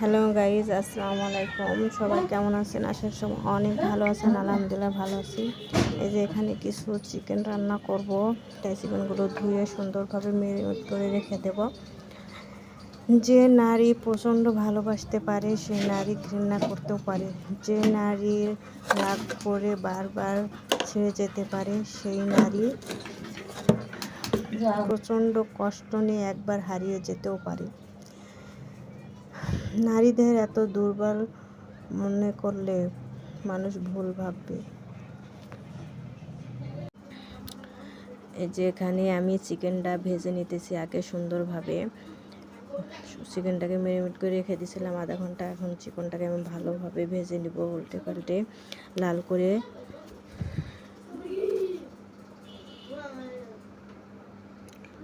Hello guys, আসসালামু আলাইকুম। সবাই কেমন আছেন? আসার সময় অনেক ভালো আছেন। আলহামদুলিল্লাহ ভালো আছি। এই যে এখানে কিছু চিকেন রান্না করব, তাই চিকেনগুলো ধুয়ে সুন্দরভাবে মেরিনেট করে রেখে দেব। যে নারী প্রচণ্ড ভালোবাসতে পারে সে নারী ঘৃণা করতেও পারে। যে নারীর রাগ করে বারবার ছেড়ে যেতে পারে সেই নারী প্রচণ্ড কষ্ট নিয়ে একবার হারিয়ে যেতেও পারে। নারীদের এত দুর্বল মনে করলে মানুষ ভুল ভাববে। এই যে এখানে আমি চিকেনটা ভেজে নিতেছি আগে সুন্দরভাবে। চিকেনটাকে মেরিনেট করে রেখে দিয়েছিলাম আধা ঘন্টা। এখন চিকেনটাকে আমি ভালোভাবে ভেজে নিব, উল্টে পাল্টে লাল করে।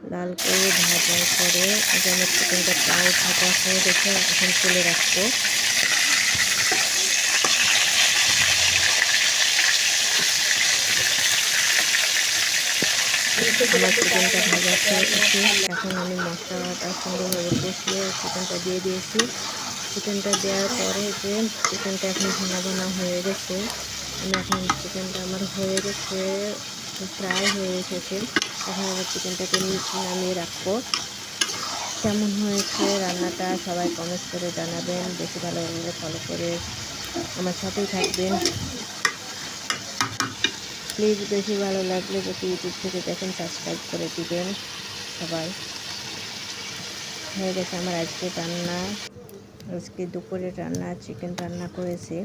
ভাজার পরে আমার চিকেনটা প্রায় ভাজা হয়ে গেছে, এখন তুলে রাখবো। আমার চিকেনটা ভাজা হয়ে গেছে, এখন আমি মশলাটা সুন্দরভাবে কষিয়ে চিকেনটা দিয়ে দিয়েছি। চিকেনটা দেওয়ার পরে যে চিকেনটা এখন ঘন ঘন হয়ে গেছে, আমি এখন চিকেনটা আমার হয়ে গেছে, প্রায় হয়ে এসেছে। এখন আবার চিকেনটাকে নামিয়ে রাখবো। কেমন হয়েছে রান্নাটা সবাই কমেন্ট করে জানাবেন। বেশি ভালো লাগলে ফলো করে আমার সাথেই থাকবেন প্লিজ। বেশি ভালো লাগলে যদি ইউটিউব থেকে দেখেন সাবস্ক্রাইব করে দিবেন সবাই। হয়ে গেছে আমার আজকে রান্না। আজকে দুপুরের রান্না চিকেন রান্না করেছি।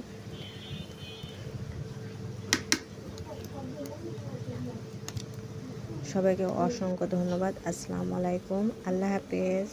সবাইকে অসংখ্য ধন্যবাদ। আসসালামু আলাইকুম, আল্লাহ হাফেজ।